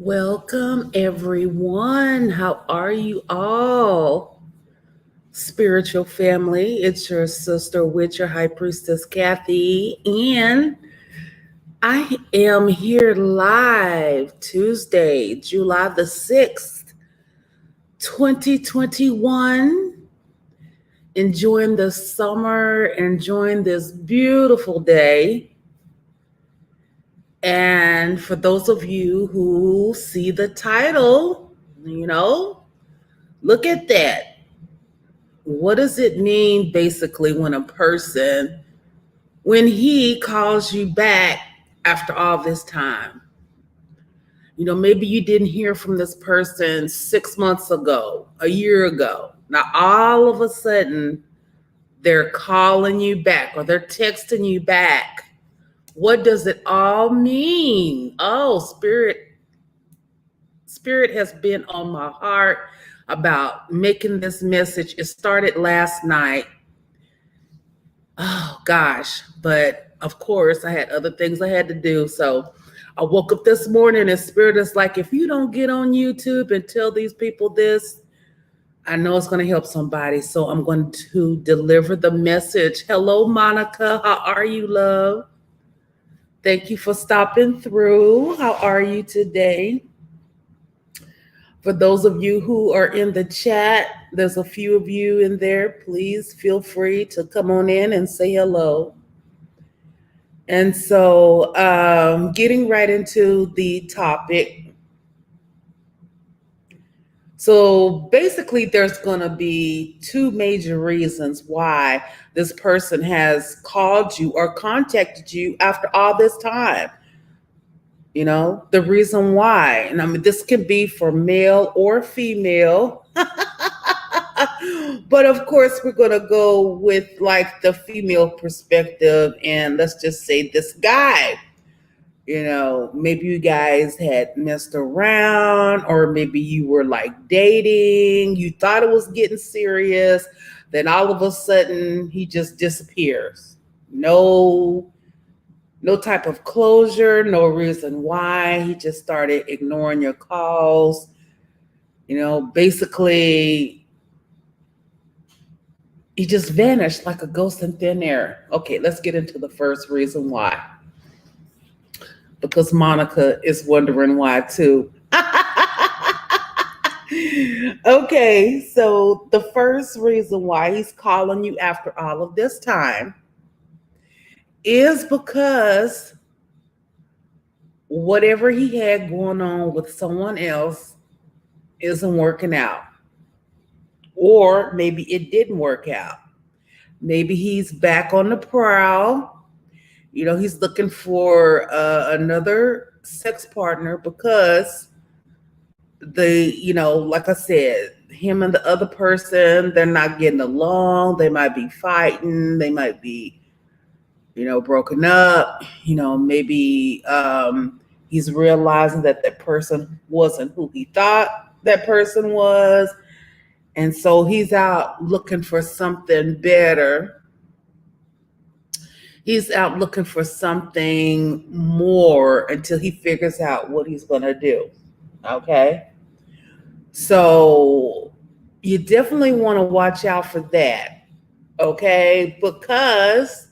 Welcome, everyone. How are you all? Spiritual family, it's your sister with your High Priestess Kathie, and I am here live Tuesday, July the 6th, 2021. Enjoying the summer, enjoying this beautiful day. And for those of you who see the title, look at that. What does it mean basically when he calls you back after all this time? Maybe you didn't hear from this person 6 months ago, a year ago. Now, all of a sudden, they're calling you back or they're texting you back. What does it all mean? Oh, Spirit has been on my heart about making this message. It started last night. Oh gosh, but of course I had other things I had to do. So I woke up this morning and Spirit is like, if you don't get on YouTube and tell these people this, I know it's going to help somebody. So I'm going to deliver the message. Hello, Monica. How are you, love? Thank you for stopping through. How are you today? For those of you who are in the chat, there's a few of you in there. Please feel free to come on in and say hello. And so, getting right into the topic. So, basically, there's going to be two major reasons why this person has called you or contacted you after all this time. The reason why. And I mean, this can be for male or female. But of course, we're going to go with like the female perspective. And let's just say this guy, maybe you guys had messed around, or maybe you were like dating, you thought it was getting serious. Then all of a sudden, he just disappears. No type of closure, no reason why. He just started ignoring your calls. Basically, he just vanished like a ghost in thin air. Okay, let's get into the first reason why. Because Monica is wondering why too. Okay, so the first reason why he's calling you after all of this time is because whatever he had going on with someone else isn't working out. Or maybe it didn't work out. Maybe he's back on the prowl. He's looking for another sex partner because like I said, him and the other person, they're not getting along. They might be fighting. They might be, broken up. Maybe he's realizing that that person wasn't who he thought that person was. And so he's out looking for something better. He's out looking for something more until he figures out what he's going to do. Okay. So you definitely want to watch out for that. Okay. Because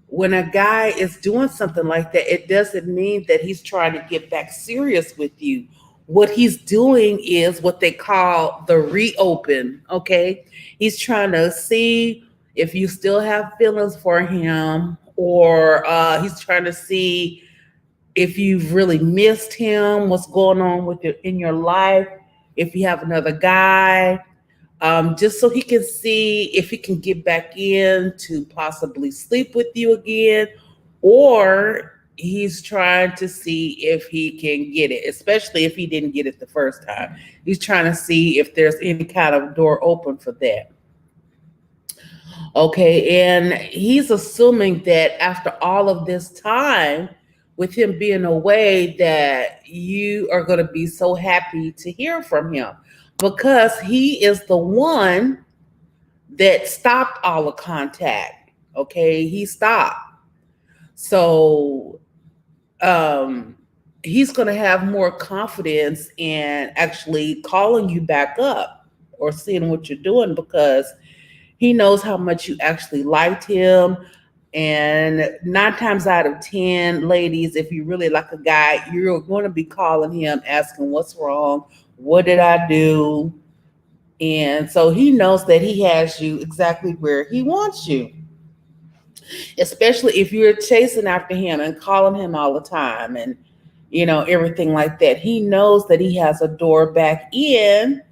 when a guy is doing something like that, it doesn't mean that he's trying to get back serious with you. What he's doing is what they call the reopen. Okay. He's trying to see if you still have feelings for him, or he's trying to see if you've really missed him, what's going on with you in your life, if you have another guy, just so he can see if he can get back in to possibly sleep with you again, or he's trying to see if he can get it, especially if he didn't get it the first time. He's trying to see if there's any kind of door open for that. Okay, and he's assuming that after all of this time, with him being away, that you are going to be so happy to hear from him, because he is the one that stopped all the contact. Okay, he stopped. So he's going to have more confidence in actually calling you back up or seeing what you're doing, because he knows how much you actually liked him. And 9 times out of 10, ladies, if you really like a guy, you're going to be calling him, asking what's wrong, what did I do? And so he knows that he has you exactly where he wants you, especially if you're chasing after him and calling him all the time and, everything like that. He knows that he has a door back in,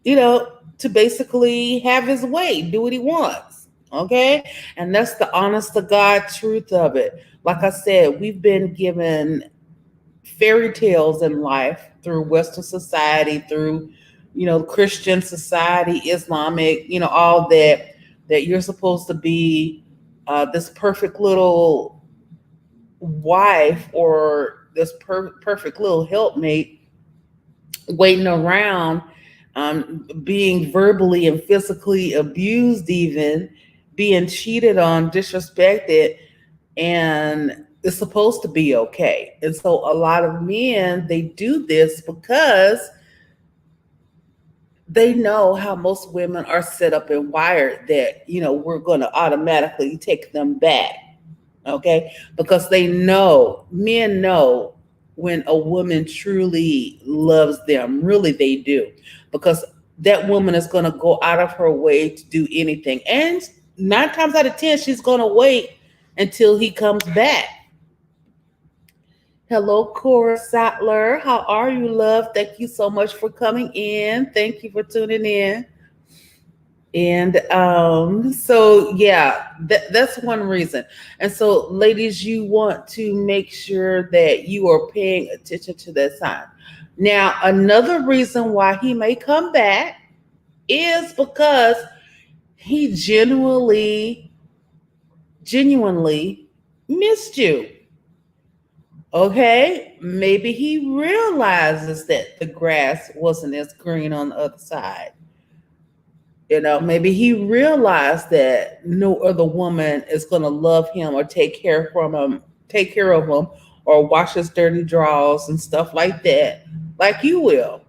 to basically have his way, do what he wants. Okay. And that's the honest to God truth of it. Like I said, we've been given fairy tales in life through Western society, through, Christian society, Islamic, all that you're supposed to be this perfect little wife or this perfect little helpmate waiting around, being verbally and physically abused, even being cheated on, disrespected, and it's supposed to be okay. And so a lot of men, they do this because they know how most women are set up and wired, that, we're going to automatically take them back. Okay. Because they know, men know when a woman truly loves them. Really, they do. Because that woman is going to go out of her way to do anything. And 9 times out of 10, she's going to wait until he comes back. Hello, Cora Sattler. How are you, love? Thank you so much for coming in. Thank you for tuning in. And so, yeah, that's one reason. And so, ladies, you want to make sure that you are paying attention to that sign. Now, another reason why he may come back is because he genuinely missed you. Okay, maybe he realizes that the grass wasn't as green on the other side. Maybe he realized that no other woman is going to love him or take care of him, or wash his dirty drawers and stuff like that, like you will.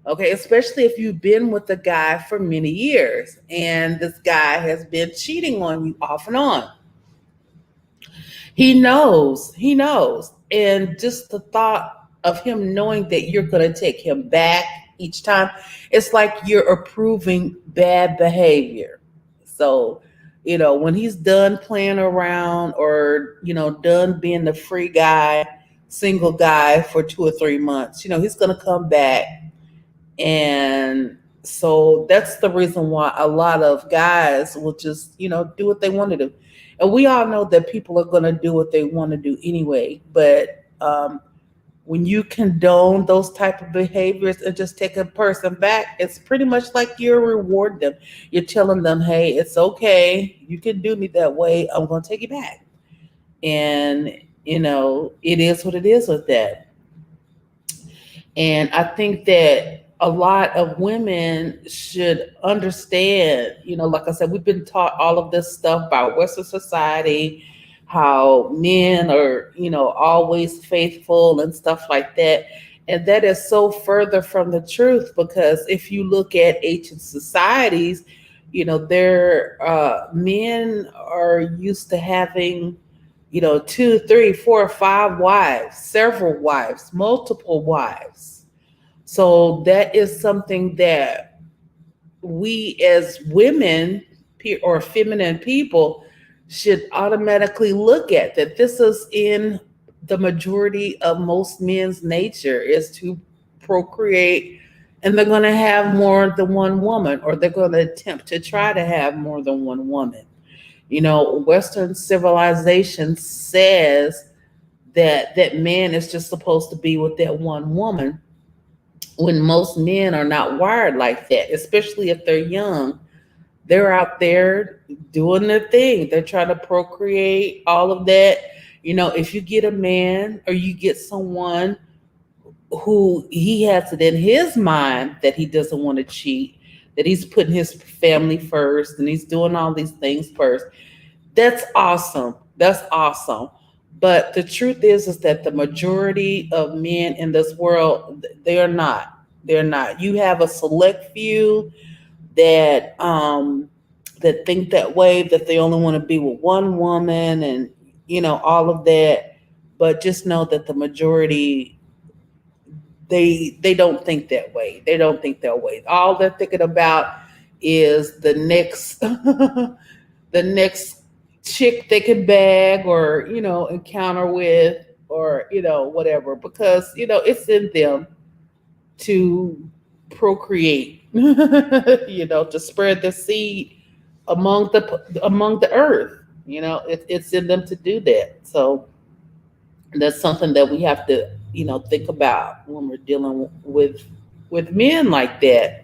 Okay, especially if you've been with a guy for many years and this guy has been cheating on you off and on. He knows. And just the thought of him knowing that you're going to take him back each time, it's like you're approving bad behavior. So, when he's done playing around, or, done being the free guy, single guy for 2 or 3 months, he's going to come back. And so that's the reason why a lot of guys will just, do what they want to do. And we all know that people are going to do what they want to do anyway. But when you condone those type of behaviors and just take a person back, it's pretty much like you're rewarding them. You're telling them, hey, it's okay. You can do me that way. I'm going to take you back. And, it is what it is with that. And I think that a lot of women should understand, like I said, we've been taught all of this stuff by Western society, how men are, always faithful and stuff like that. And that is so further from the truth, because if you look at ancient societies, their men are used to having, 2, 3, 4, 5 wives, several wives, multiple wives. So that is something that we as women or feminine people should automatically look at, that this is in the majority of most men's nature, is to procreate, and they're going to have more than one woman, or they're going to attempt to try to have more than one woman. Western civilization says that man is just supposed to be with that one woman, when most men are not wired like that, especially if they're young. They're out there doing their thing. They're trying to procreate, all of that. If you get a man, or you get someone who he has it in his mind that he doesn't want to cheat, that he's putting his family first and he's doing all these things first, that's awesome. That's awesome. But the truth is that the majority of men in this world, they are not. They're not. You have a select few that that think that way, that they only want to be with one woman, and all of that. But just know that the majority, they don't think that way. They don't think that way. All they're thinking about is the next the next chick they can bag, or encounter with, or whatever, because it's in them to procreate, to spread the seed among the earth. It's in them to do that. So that's something that we have to think about when we're dealing with men like that.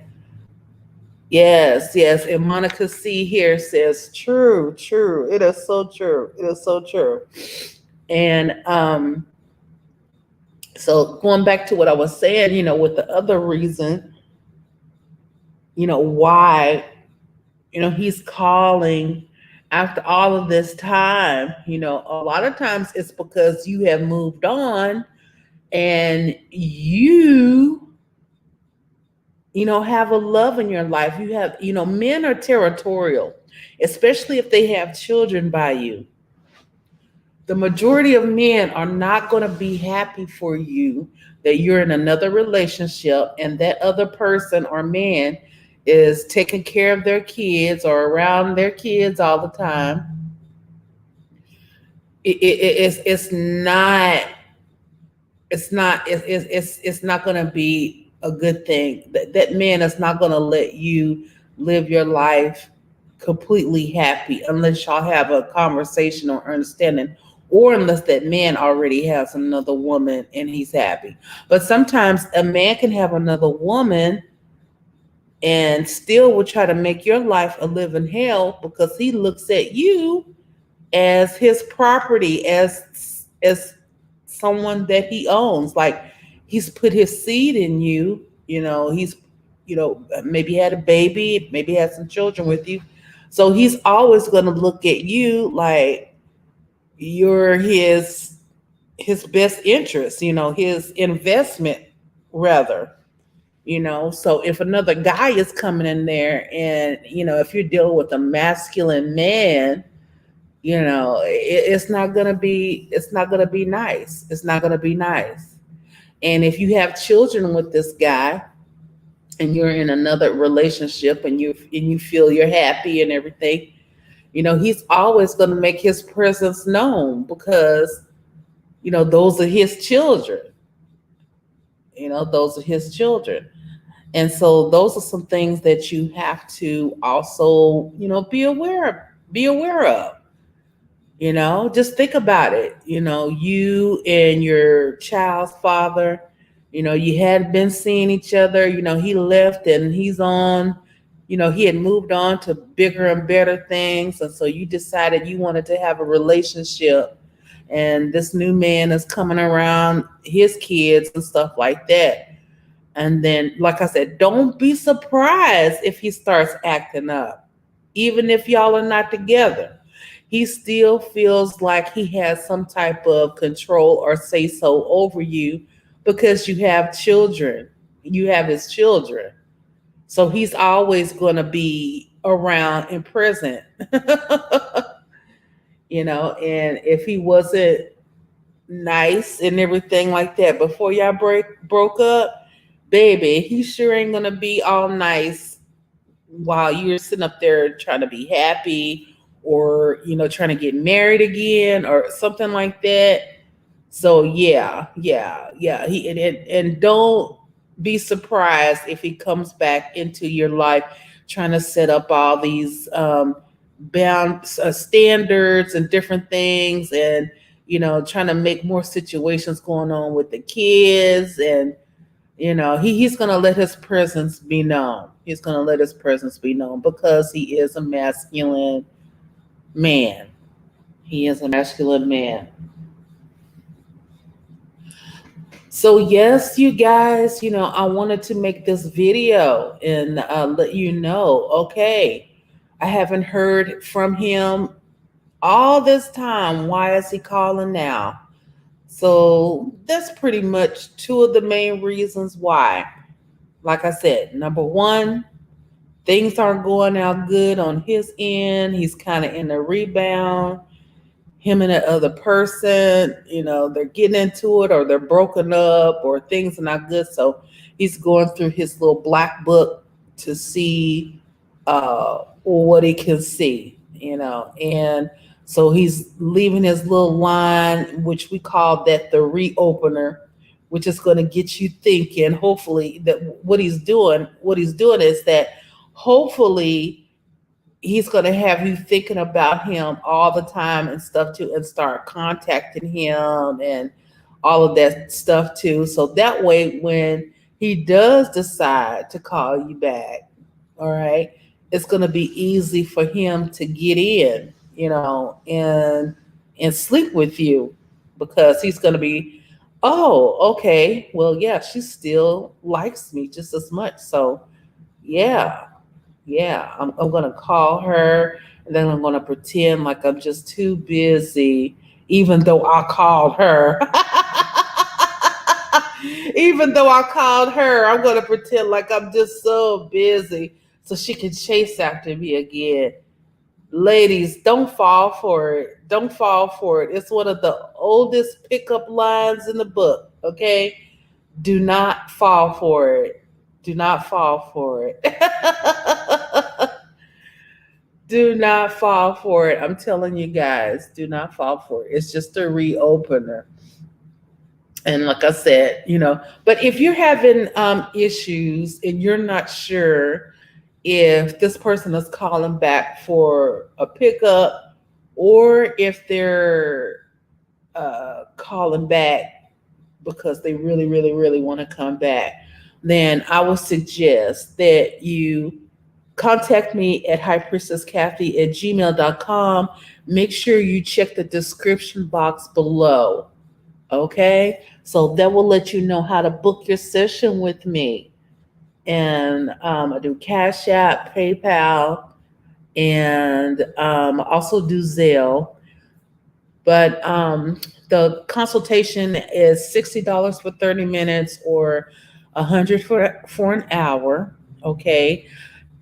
Yes, yes. And Monica C here says, true, true. It is so true. It is so true. And so going back to what I was saying, with the other reason, why, he's calling after all of this time, a lot of times it's because you have moved on, and you have a love in your life. You have, men are territorial, especially if they have children by you. The majority of men are not going to be happy for you that you're in another relationship and that other person or man is taking care of their kids or around their kids all the time. It's not, it's not going to be a good thing. That man is not going to let you live your life completely happy unless y'all have a conversation or understanding, or unless that man already has another woman and he's happy. But sometimes a man can have another woman and still will try to make your life a living hell, because he looks at you as his property, as someone that he owns. Like, he's put his seed in you. He's maybe had a baby, maybe had some children with you. So he's always going to look at you like you're his best interest, his investment, rather. So if another guy is coming in there, and if you're dealing with a masculine man, it's not gonna be nice. It's not gonna be nice. And if you have children with this guy, and you're in another relationship, and you feel you're happy and everything, he's always gonna make his presence known, because those are his children. Those are his children. And so those are some things that you have to also, be aware of. Just think about it. You and your child's father, you had been seeing each other. He left, and he had moved on to bigger and better things. And so you decided you wanted to have a relationship. And this new man is coming around his kids and stuff like that. And then, like I said, don't be surprised if he starts acting up, even if y'all are not together. He still feels like he has some type of control or say so over you, because you have children. You have his children. So he's always going to be around and present. And if he wasn't nice and everything like that before y'all broke up, baby, he sure ain't going to be all nice while you're sitting up there trying to be happy, or trying to get married again or something like that. So yeah, yeah, yeah. And don't be surprised if he comes back into your life trying to set up all these bound standards and different things, and trying to make more situations going on with the kids. And he's going to let his presence be known. He's going to let his presence be known, because he is a masculine man. He is a masculine man. So yes, you guys, I wanted to make this video and let you know, okay, I haven't heard from him All this time, why is he calling now? So that's pretty much two of the main reasons why. Like I said, number one, things aren't going out good on his end. He's kind of in a rebound. Him and the other person, they're getting into it or they're broken up or things are not good. So he's going through his little black book to see what he can see. And so he's leaving his little line, which we call that the reopener, which is going to get you thinking. Hopefully, that what he's doing is that hopefully he's going to have you thinking about him all the time and stuff too, and start contacting him and all of that stuff too. So that way, when he does decide to call you back, all right, it's going to be easy for him to get in, and sleep with you, because he's going to be, oh, okay, well, yeah, she still likes me just as much. So, yeah, yeah, I'm gonna call her, and then I'm gonna pretend like I'm just too busy, even though I called her. Even though I called her, I'm gonna pretend like I'm just so busy so she can chase after me again. Ladies, don't fall for it. Don't fall for it. It's one of the oldest pickup lines in the book, okay? Do not fall for it. Do not fall for it. Do not fall for it. I'm telling you guys, do not fall for it. It's just a reopener. And like I said, but if you're having issues and you're not sure if this person is calling back for a pickup or if they're calling back because they really, really, really want to come back, then I would suggest that you contact me at highpriestesskathie@gmail.com. Make sure you check the description box below. Okay? So that will let you know how to book your session with me. And I do Cash App, PayPal, and I also do Zelle. But the consultation is $60 for 30 minutes or 100 for an hour. Okay.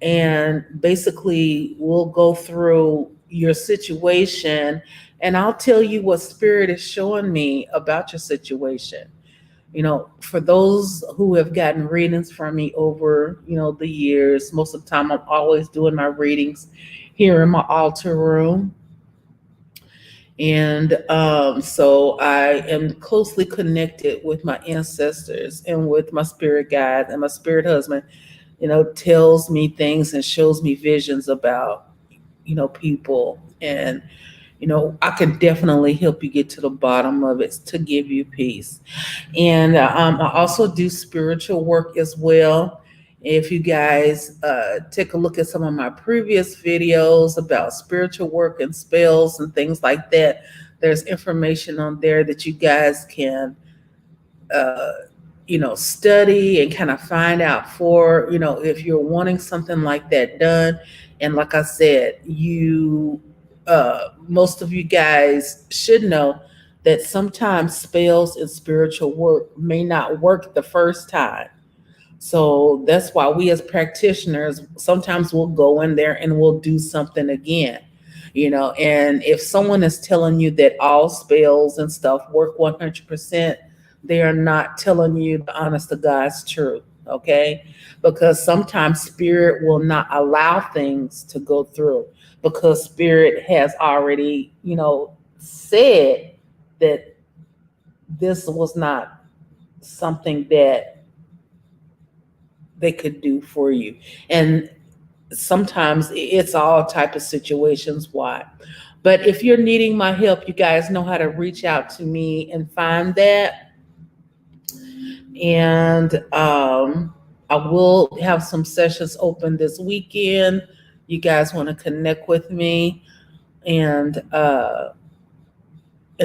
And basically we'll go through your situation and I'll tell you what spirit is showing me about your situation. For those who have gotten readings from me over, the years, most of the time I'm always doing my readings here in my altar room. And so I am closely connected with my ancestors and with my spirit guides, and my spirit husband, tells me things and shows me visions about, people. And, I can definitely help you get to the bottom of it to give you peace. And I also do spiritual work as well. If you guys take a look at some of my previous videos about spiritual work and spells and things like that, there's information on there that you guys can uh, study and kind of find out for, if you're wanting something like that done. And like I said, most of you guys should know that sometimes spells and spiritual work may not work the first time. So that's why we as practitioners sometimes we'll go in there and we'll do something again. And if someone is telling you that all spells and stuff work 100%, they are not telling you the honest to God's truth. Okay. Because sometimes spirit will not allow things to go through because spirit has already, said that this was not something that they could do for you. And sometimes it's all type of situations why. But if you're needing my help, you guys know how to reach out to me and find that. And I will have some sessions open this weekend. You guys want to connect with me and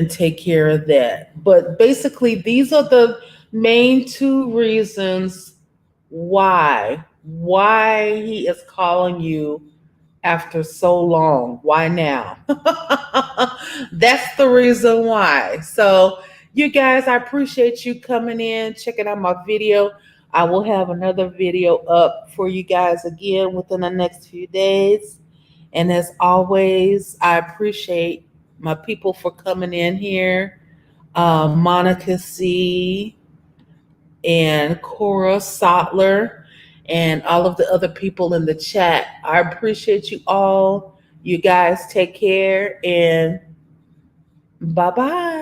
take care of that. But basically, these are the main two reasons why he is calling you after so long. Why now? That's the reason why. So, you guys, I appreciate you coming in, checking out my video. I will have another video up for you guys again within the next few days. And as always, I appreciate my people for coming in here. Monica C. and Cora Sotler and all of the other people in the chat. I appreciate you all. You guys take care and bye bye.